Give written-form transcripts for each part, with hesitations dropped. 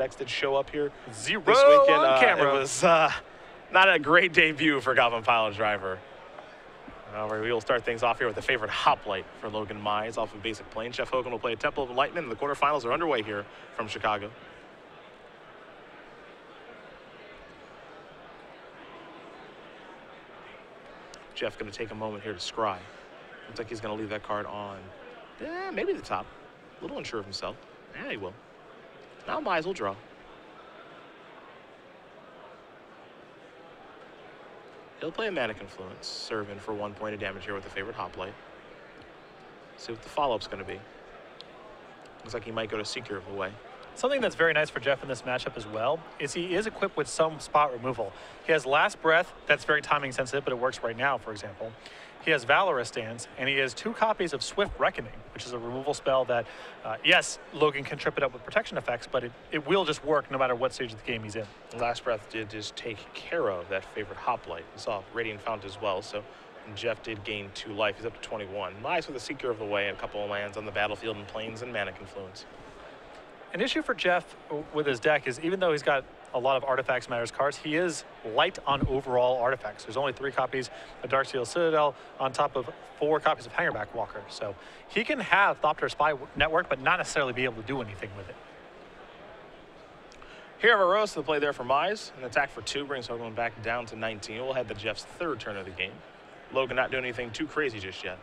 X did show up here Zero this weekend. on camera. It was not a great debut for Goblin Pilot Driver. However, we will start things off here with the favorite hoplite for Logan Mize off of basic plane. Jeff Hoogland will play a Temple of Enlightenment, and the quarterfinals are underway here from Chicago. Jeff going to take a moment here to scry. Looks like he's going to leave that card on, maybe the top. A little unsure of himself. Yeah, he will. Now Mize will draw. He'll play a Mana Confluence, serve in for 1 point of damage here with the favorite hoplite. See what the follow-up's going to be. Looks like he might go to Seeker of the Way. Something that's very nice for Jeff in this matchup as well is he is equipped with some spot removal. He has Last Breath, that's very timing sensitive, but it works right now, for example. He has Valorous Stance, and he has 2 copies of Swift Reckoning, which is a removal spell that, yes, Logan can trip it up with protection effects, but it will just work no matter what stage of the game he's in. Last Breath did just take care of that favorite hoplite. We saw Radiant Fount as well, so Jeff did gain 2 life. He's up to 21. Mize with a Seeker of the Way and a couple of lands on the battlefield and planes and Mana Confluence. An issue for Jeff with his deck is even though he's got a lot of Artifacts Matters cards, he is light on overall artifacts. There's only 3 copies of Darksteel Citadel on top of 4 copies of Hangerback Walker. So he can have Thopter Spy Network, but not necessarily be able to do anything with it. Here have a Rose to play there for Mize. An attack for 2 brings Hoogland back down to 19. We'll head to Jeff's 3rd turn of the game. Logan not doing anything too crazy just yet.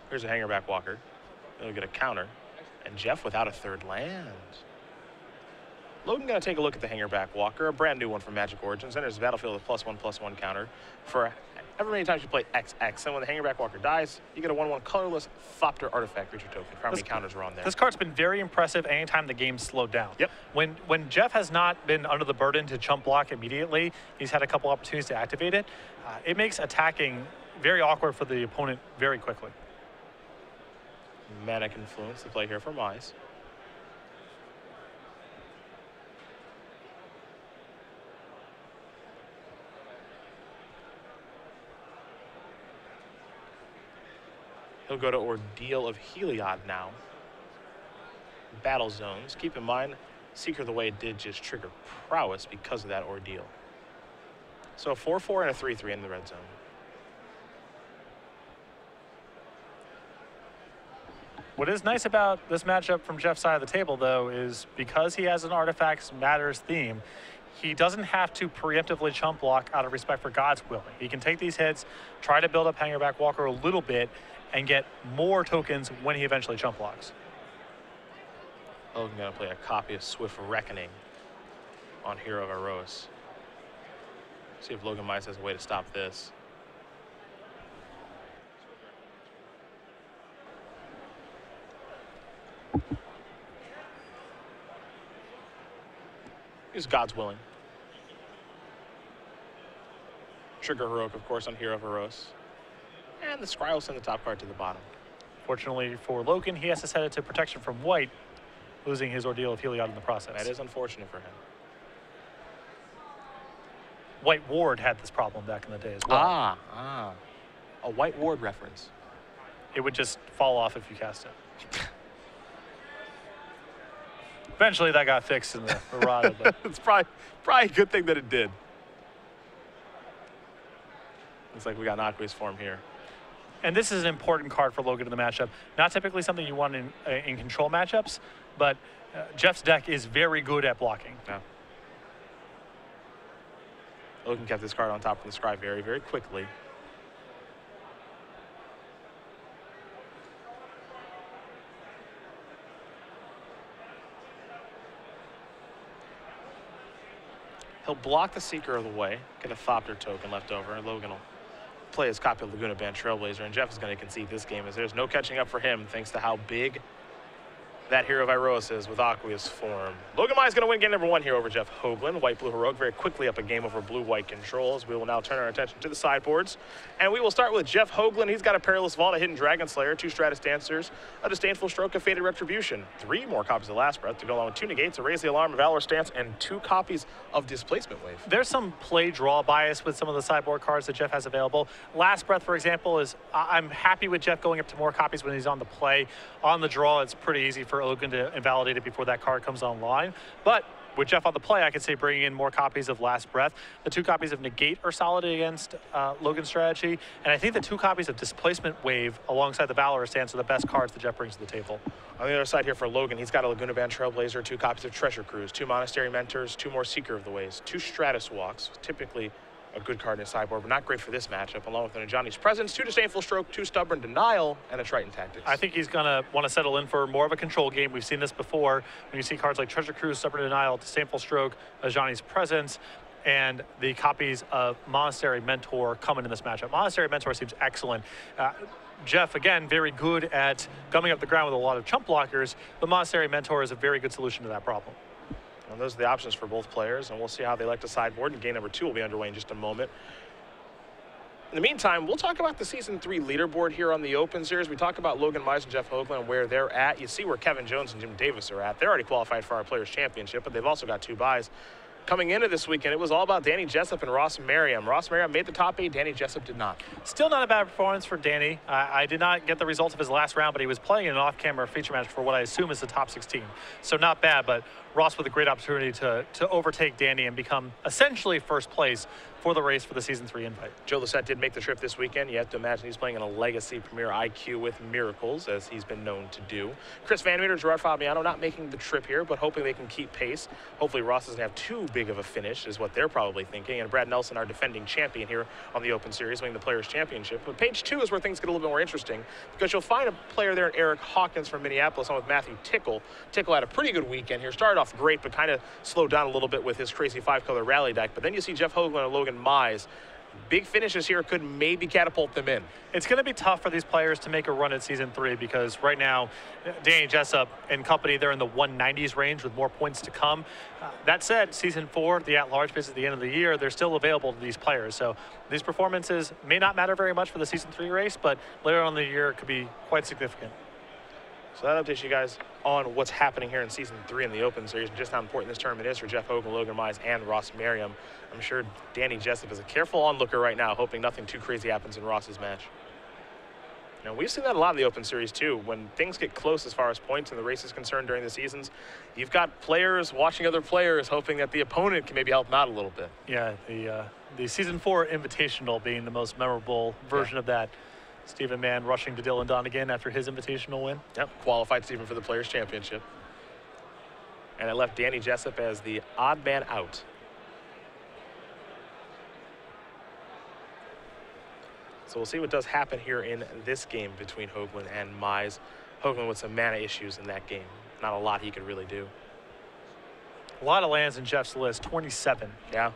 Here's a Hangerback Walker. He'll get a counter. And Jeff without a 3rd land. Logan going to take a look at the Hangerback Walker, a brand new one from Magic Origins. Enters the battlefield with +1/+1 counter for however many times you play XX. And when the Hangerback Walker dies, you get a 1/1 colorless Thopter artifact creature token. How many counters are on there? This card's been very impressive anytime the game's slowed down. Yep. When Jeff has not been under the burden to chump block immediately, he's had a couple opportunities to activate it. It makes attacking very awkward for the opponent very quickly. Mana Confluence to play here for Mize. He'll go to Ordeal of Heliod now. Battle Zones. Keep in mind, Seeker of the Way did just trigger Prowess because of that Ordeal. So a 4/4 and a 3/3 in the red zone. What is nice about this matchup from Jeff's side of the table, though, is because he has an Artifacts Matters theme, he doesn't have to preemptively chump block out of respect for God's Will. He can take these hits, try to build up Hangerback Walker a little bit, and get more tokens when he eventually chump blocks. Logan going to play a copy of Swift Reckoning on Hero of Aros. See if Logan Mize has a way to stop this. Use God's Willing. Trigger Heroic, of course, on Hero of Aros. And the Scry will send the top card to the bottom. Fortunately for Logan, he has to set it to protection from white, losing his Ordeal of Heliod in the process. That is unfortunate for him. White Ward had this problem back in the day as well. A White Ward reference. It would just fall off if you cast it. Eventually that got fixed in the errata, but it's probably a good thing that it did. Looks like we got an Aqueous Form here. And this is an important card for Logan in the matchup. Not typically something you want in control matchups, but Jeff's deck is very good at blocking. Yeah. Logan kept this card on top of the Scry very, very quickly. He'll block the Seeker of the Way, get a Thopter token left over, and Logan will play his copy of Laguna Band Trailblazer, and Jeff is going to concede this game as there's no catching up for him thanks to how big that Hero of Iroas is with Aqueous Form. Logan Mize is going to win game number 1 here over Jeff Hoogland. White-Blue Heroic very quickly up a game over Blue-White Controls. We will now turn our attention to the sideboards. And we will start with Jeff Hoogland. He's got a Perilous Vault, a Hidden Dragon Slayer, 2 Stratus Dancers, a Disdainful Stroke, a Fated Retribution, 3 more copies of Last Breath to go along with 2 Negates, a Raise the Alarm, a Valor Stance, and 2 copies of Displacement Wave. There's some play-draw bias with some of the sideboard cards that Jeff has available. Last Breath, for example, is I'm happy with Jeff going up to more copies when he's on the play. On the draw, it's pretty easy for Logan to invalidate it before that card comes online. But with Jeff on the play, I could say bringing in more copies of Last Breath. The 2 copies of Negate are solid against Logan's strategy. And I think the 2 copies of Displacement Wave alongside the Valor Stance are the best cards that Jeff brings to the table. On the other side here for Logan, he's got a Laguna Band Trailblazer, 2 copies of Treasure Cruise, 2 Monastery Mentors, 2 more Seeker of the Ways, 2 Stratus Walks, typically a good card in his sideboard, but not great for this matchup, along with an Ajani's Presence, 2 Disdainful Stroke, 2 Stubborn Denial, and a Triton Tactics. I think he's going to want to settle in for more of a control game. We've seen this before when you see cards like Treasure Cruise, Stubborn Denial, Disdainful Stroke, Ajani's Presence, and the copies of Monastery Mentor coming in this matchup. Monastery Mentor seems excellent. Jeff, again, very good at gumming up the ground with a lot of chump blockers, but Monastery Mentor is a very good solution to that problem. Well, those are the options for both players, and we'll see how they like to sideboard, and game number 2 will be underway in just a moment. In the meantime, we'll talk about the Season 3 leaderboard here on the Open Series. We talk about Logan Mize and Jeff Hoogland, where they're at. You see where Kevin Jones and Jim Davis are at. They're already qualified for our Players' Championship, but they've also got 2 buys. Coming into this weekend, it was all about Danny Jessup and Ross Merriam. Ross Merriam made the top 8, Danny Jessup did not. Still not a bad performance for Danny. I did not get the results of his last round, but he was playing in an off-camera feature match for what I assume is the top 16. So not bad, but Ross with a great opportunity to overtake Danny and become essentially first place for the race for the Season 3 invite. Joe Lissette did make the trip this weekend. You have to imagine he's playing in a Legacy Premier IQ with Miracles, as he's been known to do. Chris Van Meter, Gerard Fabiano not making the trip here, but hoping they can keep pace. Hopefully Ross doesn't have too big of a finish, is what they're probably thinking. And Brad Nelson, our defending champion here on the Open Series, winning the Players' Championship. But page 2 is where things get a little bit more interesting, because you'll find a player there in Eric Hawkins from Minneapolis, on with Matthew Tickle. Tickle had a pretty good weekend here. Started off great, but kind of slowed down a little bit with his crazy 5-color rally deck. But then you see Jeff Hoogland and Logan Mize. Big finishes here could maybe catapult them in. It's going to be tough for these players to make a run at Season 3, because right now, Danny Jessup and company, they're in the 190s range with more points to come. That said, Season 4, the at-large bids at the end of the year, they're still available to these players. So these performances may not matter very much for the Season 3 race, but later on in the year, it could be quite significant. So that updates you guys on what's happening here in Season 3 in the Open Series, and just how important this tournament is for Jeff Hoogland, Logan Mize, and Ross Merriam. I'm sure Danny Jessup is a careful onlooker right now, hoping nothing too crazy happens in Ross's match. Now, we've seen that a lot in the Open Series, too. When things get close as far as points and the race is concerned during the seasons, you've got players watching other players, hoping that the opponent can maybe help them out a little bit. Yeah, the Season 4 Invitational being the most memorable version of that. Stephen Mann rushing to Dylan Donegan after his Invitational win. Yep, qualified Stephen for the Players' Championship. And it left Danny Jessup as the odd man out. So we'll see what does happen here in this game between Hoogland and Mize. Hoogland with some mana issues in that game. Not a lot he could really do. A lot of lands in Jeff's list, 27. Yeah,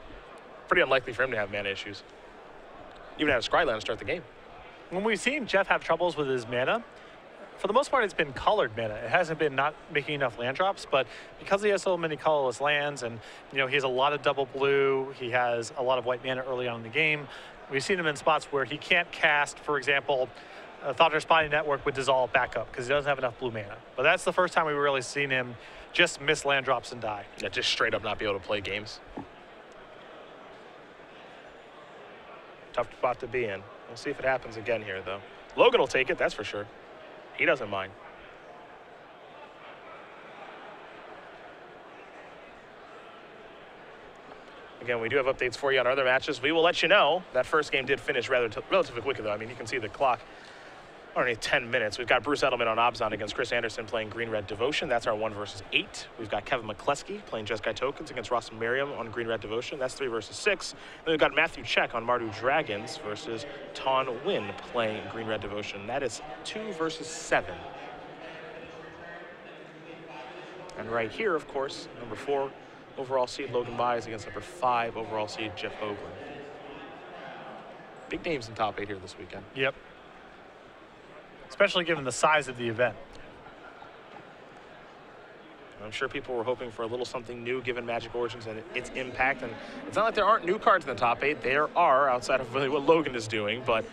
pretty unlikely for him to have mana issues. Even had a Scryland to start the game. When we've seen Jeff have troubles with his mana, for the most part, it's been colored mana. It hasn't been not making enough land drops, but because he has so many colorless lands, and he has a lot of double blue, he has a lot of white mana early on in the game. We've seen him in spots where he can't cast, for example, Thought Spotting Network with Dissolve backup because he doesn't have enough blue mana. But that's the first time we've really seen him just miss land drops and die. Yeah, just straight up not be able to play games. Tough spot to be in. We'll see if it happens again here, though. Logan will take it, that's for sure. He doesn't mind. Again, we do have updates for you on our other matches. We will let you know. That first game did finish relatively quickly, though. I mean, you can see the clock. Only 10 minutes. We've got Bruce Edelman on Obzon against Chris Anderson playing Green Red Devotion. That's our 1 versus 8. We've got Kevin McCleskey playing Jeskai Tokens against Ross Merriam on Green Red Devotion. That's 3 versus 6. Then we've got Matthew Check on Mardu Dragons versus Ton Win playing Green Red Devotion. That is 2 versus 7. And right here, of course, number 4 overall seed Logan Mize against number 5 overall seed Jeff Hoogland. Big names in top 8 here this weekend. Yep. Especially given the size of the event. I'm sure people were hoping for a little something new given Magic Origins and its impact. And it's not like there aren't new cards in the top 8. There are, outside of really what Logan is doing. But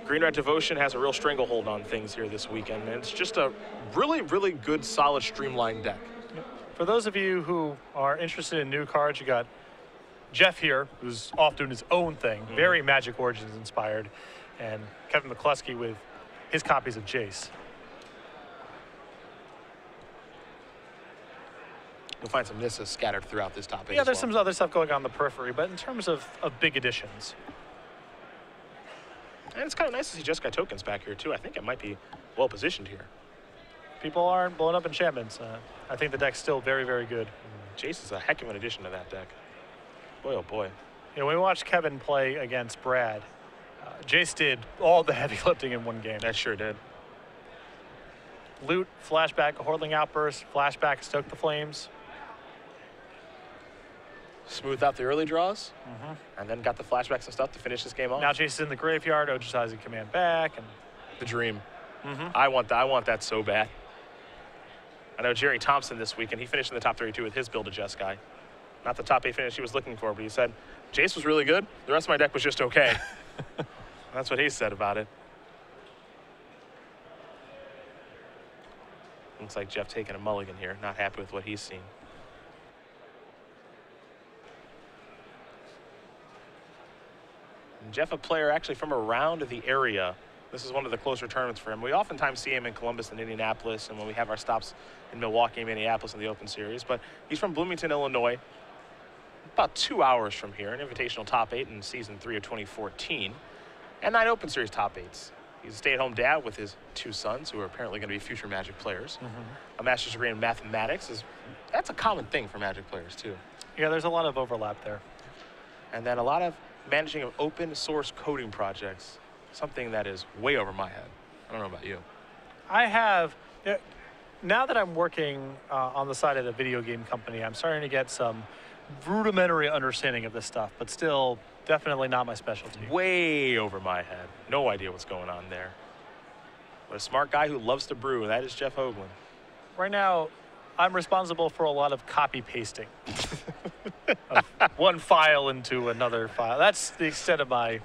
Green Red Devotion has a real stranglehold on things here this weekend. And it's just a really, really good, solid, streamlined deck. For those of you who are interested in new cards, you got Jeff here, who's off doing his own thing. Very Magic Origins inspired. And Kevin McCleskey with his copies of Jace. You'll find some Nissa scattered throughout this top 8. Yeah, there's some other stuff going on in the periphery, but in terms of big additions. And it's kind of nice to see Jeskai tokens back here, too. I think it might be well positioned here. People aren't blowing up enchantments. I think the deck's still very, very good. Jace is a heck of an addition to that deck. Boy, oh boy. You know, when we watched Kevin play against Brad, Jace did all the heavy lifting in one game. That sure did. Loot, flashback, a Hordeling Outburst, flashback, Stoke the Flames. Smooth out the early draws, and then got the flashbacks and stuff to finish this game off. Now Jace is in the graveyard, Ojizai command back. And the dream. I want that so bad. I know Jerry Thompson this week, and he finished in the top 32 with his build of Jeskai. Not the top 8 finish he was looking for, but he said, Jace was really good. The rest of my deck was just okay. That's what he said about it. Looks like Jeff taking a mulligan here. Not happy with what he's seen. And Jeff, a player actually from around the area. This is one of the closer tournaments for him. We oftentimes see him in Columbus and Indianapolis, and when we have our stops in Milwaukee and Minneapolis in the Open Series. But he's from Bloomington, Illinois, about 2 hours from here, an invitational top 8 in season 3 of 2014, and 9 Open Series top 8s. He's a stay-at-home dad with his 2 sons, who are apparently going to be future Magic players. A master's degree in mathematics that's a common thing for Magic players too. yeah, there's a lot of overlap there. And then a lot of managing of open source coding projects. Something that is way over my head. I don't know about you. I have, now that I'm working on the side of the video game company, I'm starting to get some rudimentary understanding of this stuff, but still definitely not my specialty. Way over my head. No idea what's going on there. But a smart guy who loves to brew, and that is Jeff Hoogland. Right now, I'm responsible for a lot of copy pasting. Of one file into another file. That's the extent of my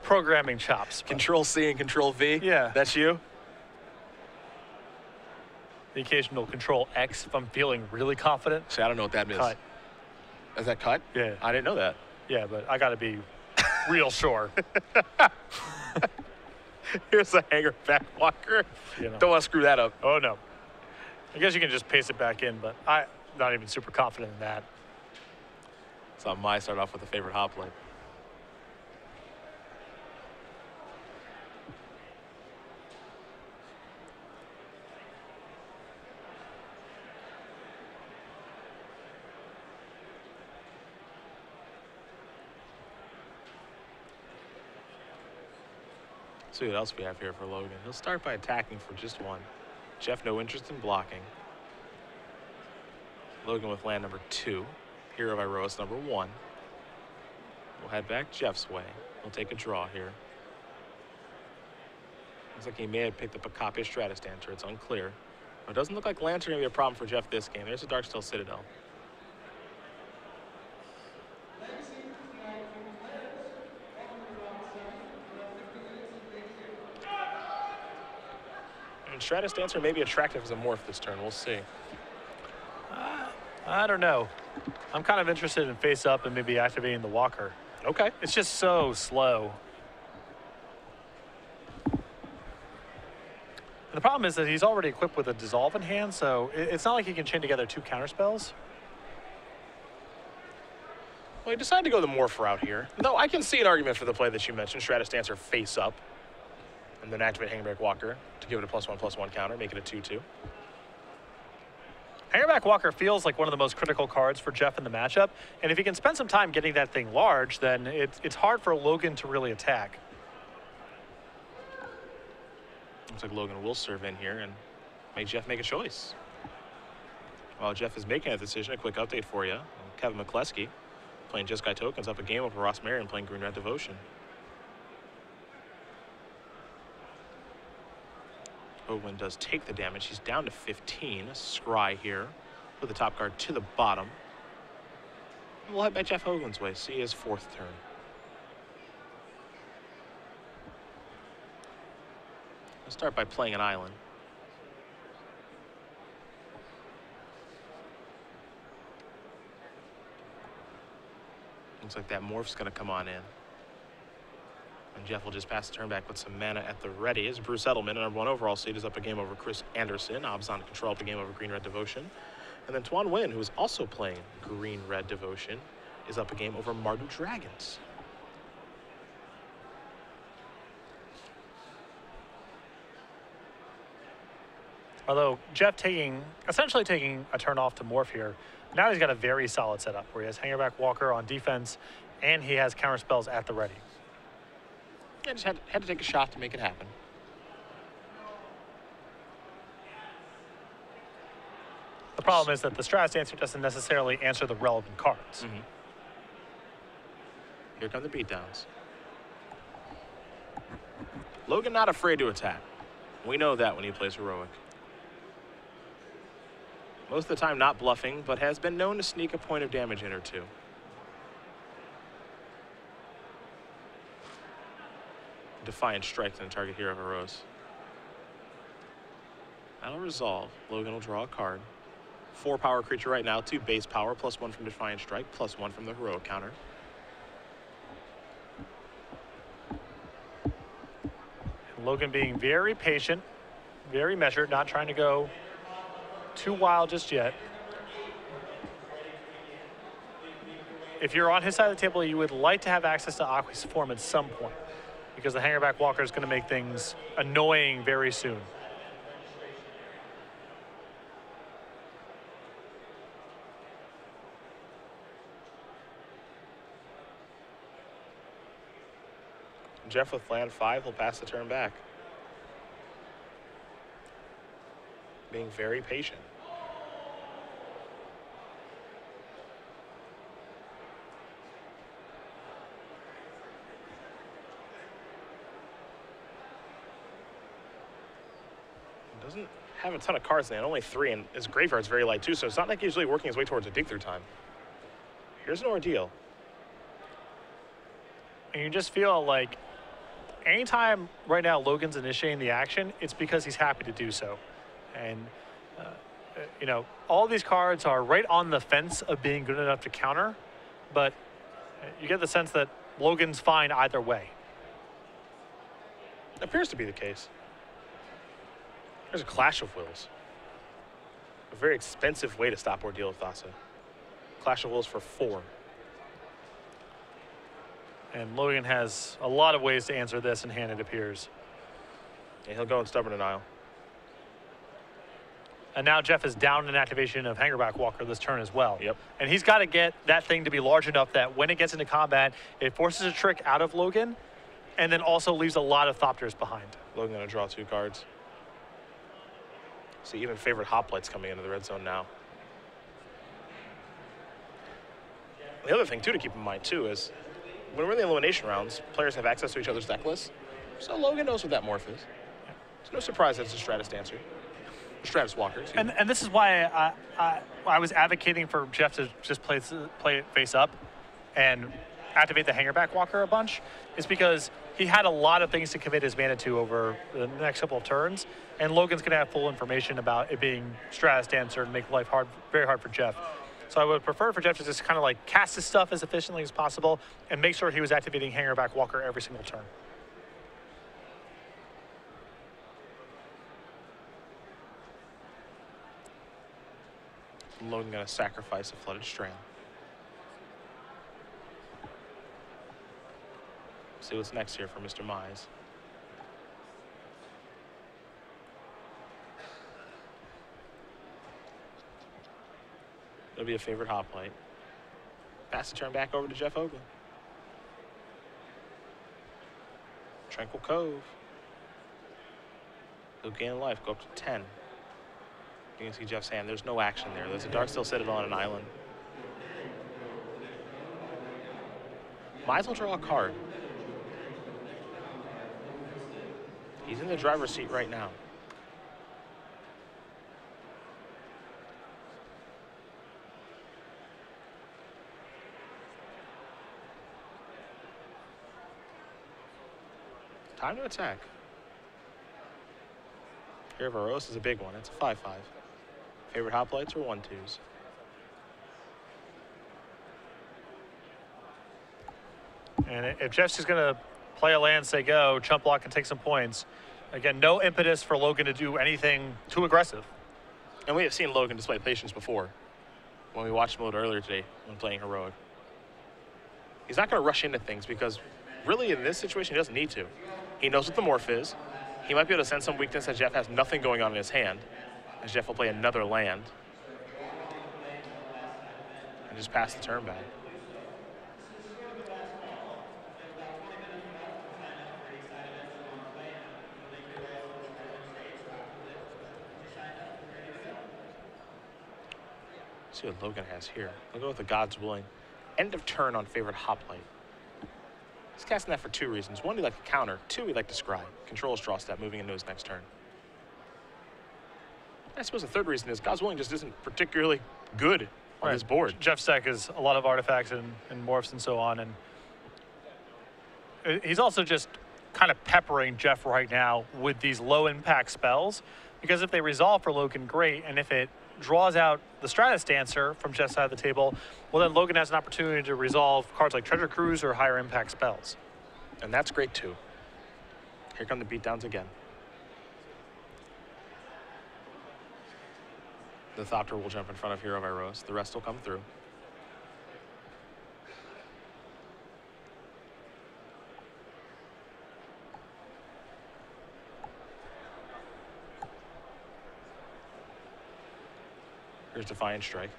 programming chops. Control C and Control V? Yeah. That's you? The occasional Control X if I'm feeling really confident. See, I don't know what that means. Cut. Is that cut? Yeah. I didn't know that. Yeah, but I got to be real sure. Here's a hanger back walker. You know. Don't want to screw that up. Oh, no. I guess you can just paste it back in, but I'm not even super confident in that. So Mize start off with a favorite hoplite. See what else we have here for Logan. He'll start by attacking for just 1. Jeff, no interest in blocking. Logan with land number 2. Hero of Iroas number 1. We'll head back Jeff's way. He'll take a draw here. Looks like he may have picked up a copy of Stratus Dancer. It's unclear. But it doesn't look like lands are going to be a problem for Jeff this game. There's a Darksteel Citadel. And Stratus Dancer may be attractive as a morph this turn. We'll see. I don't know. I'm kind of interested in face up and maybe activating the walker. Okay. It's just so slow. And the problem is that he's already equipped with a dissolve in hand, so it's not like he can chain together 2 counterspells. Well, he decided to go the morph route here. Though I can see an argument for the play that you mentioned, Stratus Dancer face up, and then activate Hangerback Walker to give it a +1/+1 counter, make it a 2/2. Hangerback Walker feels like one of the most critical cards for Jeff in the matchup, and if he can spend some time getting that thing large, then it's hard for Logan to really attack. Looks like Logan will serve in here and make Jeff make a choice. While Jeff is making a decision, a quick update for you. Kevin McCleskey playing Jeskai tokens up a game over Ross Marion playing Green Red Devotion. Hoogland does take the damage. He's down to 15. Scry here. Put the top card to the bottom. We'll head back Jeff Hoogland's way. See his 4th turn. We'll start by playing an island. Looks like that morph's going to come on in. And Jeff will just pass the turn back with some mana at the ready. As Bruce Edelman, number 1 overall seed, is up a game over Chris Anderson. Obs on control up a game over Green Red Devotion. And then Tuan Nguyen, who is also playing Green-Red Devotion, is up a game over Mardu Dragons. Although Jeff essentially taking a turn off to morph here, now he's got a very solid setup where he has Hangerback Walker on defense and he has counter spells at the ready. Yeah, just had to take a shot to make it happen. The problem is that the Stratus answer doesn't necessarily answer the relevant cards. Mm-hmm. Here come the beatdowns. Logan not afraid to attack. We know that when he plays Heroic. Most of the time not bluffing, but has been known to sneak a point of damage in or two. Defiant strikes on target hero Heroes. That'll resolve. Logan will draw a card. 4 power creature right now, 2 base power, +1 from Defiant Strike, +1 from the Heroic counter. Logan being very patient, very measured, not trying to go too wild just yet. If you're on his side of the table, you would like to have access to Aqua's form at some point, because the Hangerback Walker is going to make things annoying very soon. Jeff with land 5 will pass the turn back. Being very patient. Doesn't have a ton of cards in hand, only 3, and his graveyard's very light too, so it's not like he's really working his way towards a dig through time. Here's an ordeal. And you just feel like anytime right now Logan's initiating the action, it's because he's happy to do so. And, you know, all these cards are right on the fence of being good enough to counter, but you get the sense that Logan's fine either way. Appears to be the case. There's a Clash of Wills. A very expensive way to stop Ordeal with Thassa. Clash of Wills for 4. And Logan has a lot of ways to answer this in hand, it appears. Yeah, he'll go in Stubborn Denial. And now Jeff is down an activation of Hangerback Walker this turn as well. Yep. And he's got to get that thing to be large enough that when it gets into combat, it forces a trick out of Logan and then also leaves a lot of Thopters behind. Logan going to draw 2 cards. See, even favorite Hoplites coming into the red zone now. The other thing, too, to keep in mind, too, is when we're in the elimination rounds, players have access to each other's deck lists. So Logan knows what that morph is. It's no surprise that it's a Stratus Dancer. Stratus Walker. And this is why I was advocating for Jeff to just play it face up and activate the Hangerback Walker a bunch, is because he had a lot of things to commit his mana to over the next couple of turns, and Logan's going to have full information about it being Stratus Dancer and make life very hard for Jeff. So I would prefer for Jeff to just kind of like cast his stuff as efficiently as possible and make sure he was activating Hangerback Walker every single turn. Logan going to sacrifice a Flooded Strand. See what's next here for Mr. Mize. It'll be a favorite Hoplite. Pass the turn back over to Jeff Hoogland. Tranquil Cove. He'll gain a life, go up to 10. You can see Jeff's hand. There's no action there. There's a Darksteel Citadel on an island. Mize will draw a card. He's in the driver's seat right now. Time to attack. Here, Varos is a big one. It's a 5/5. Favorite Hoplites are 1/2s. And if Jeff's just going to play a land, say go, chump block and take some points, again, no impetus for Logan to do anything too aggressive. And we have seen Logan display patience before when we watched him a little earlier today when playing Heroic. He's not going to rush into things because really in this situation he doesn't need to. He knows what the morph is. He might be able to sense some weakness that Jeff has nothing going on in his hand, as Jeff will play another land and just pass the turn back. See what Logan has here. I'll go with the God's Willing. End of turn on favorite hoplite. He's casting that for 2 reasons. 1, he'd like to counter. 2, he'd like to scry. Controls draw step moving into his next turn. I suppose the 3rd reason is God's Willing just isn't particularly good on his board. Jeff's deck is a lot of artifacts and morphs and so on, and he's also just kind of peppering Jeff right now with these low impact spells, because if they resolve for Logan, great, and if it draws out the Stratus Dancer from Jeff's side of the table, well then Logan has an opportunity to resolve cards like Treasure Cruise or higher impact spells. And that's great too. Here come the beatdowns again. The Thopter will jump in front of Hero Viros. The rest will come through. Here's Defiant Strike.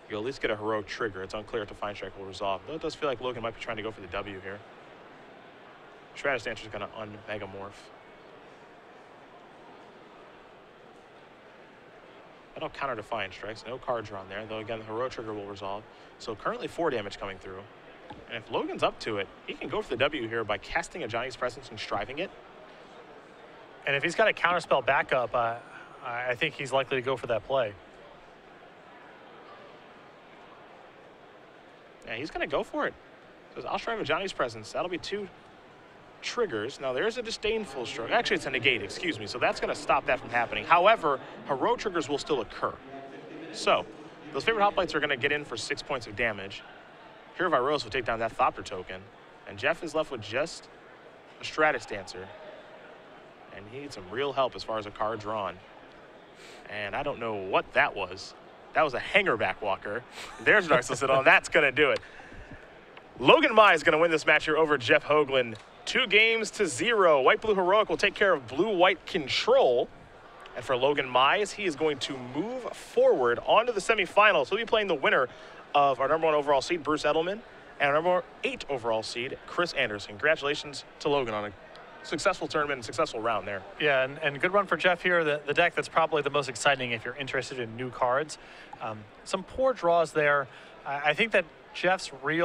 You'll at least get a Heroic trigger. It's unclear if Defiant Strike will resolve. Though it does feel like Logan might be trying to go for the W here. Stratus Dancer is going to un-megamorph. That'll counter Defiant Strikes. No card drawn there, though again the Heroic trigger will resolve. So currently 4 damage coming through. And if Logan's up to it, he can go for the W here by casting a Johnny's Presence and striving it. And if he's got a counterspell backup, I think he's likely to go for that play. Yeah, he's going to go for it. So I'll strive a Johnny's Presence. That'll be 2 triggers. Now there's a Disdainful Stroke. Actually, it's a negate, excuse me. So that's going to stop that from happening. However, Heroic triggers will still occur. So those favorite hoplites are going to get in for 6 points of damage. Hero Viros will take down that Thopter token. And Jeff is left with just a Stratus Dancer. And he needs some real help as far as a card drawn. And I don't know what that was. That was a hanger back walker. There's Narcissism, and that's going to do it. Logan Mize is going to win this match here over Jeff Hoogland. 2-0. White-Blue Heroic will take care of Blue-White Control. And for Logan Mize, he is going to move forward onto the semifinals. He'll be playing the winner of our #1 overall seed, Bruce Edelman, and our #8 overall seed, Chris Anderson. Congratulations to Logan on a successful tournament and successful round there. Yeah, and good run for Jeff here. The deck that's probably the most exciting if you're interested in new cards. Some poor draws there. I think that Jeff's real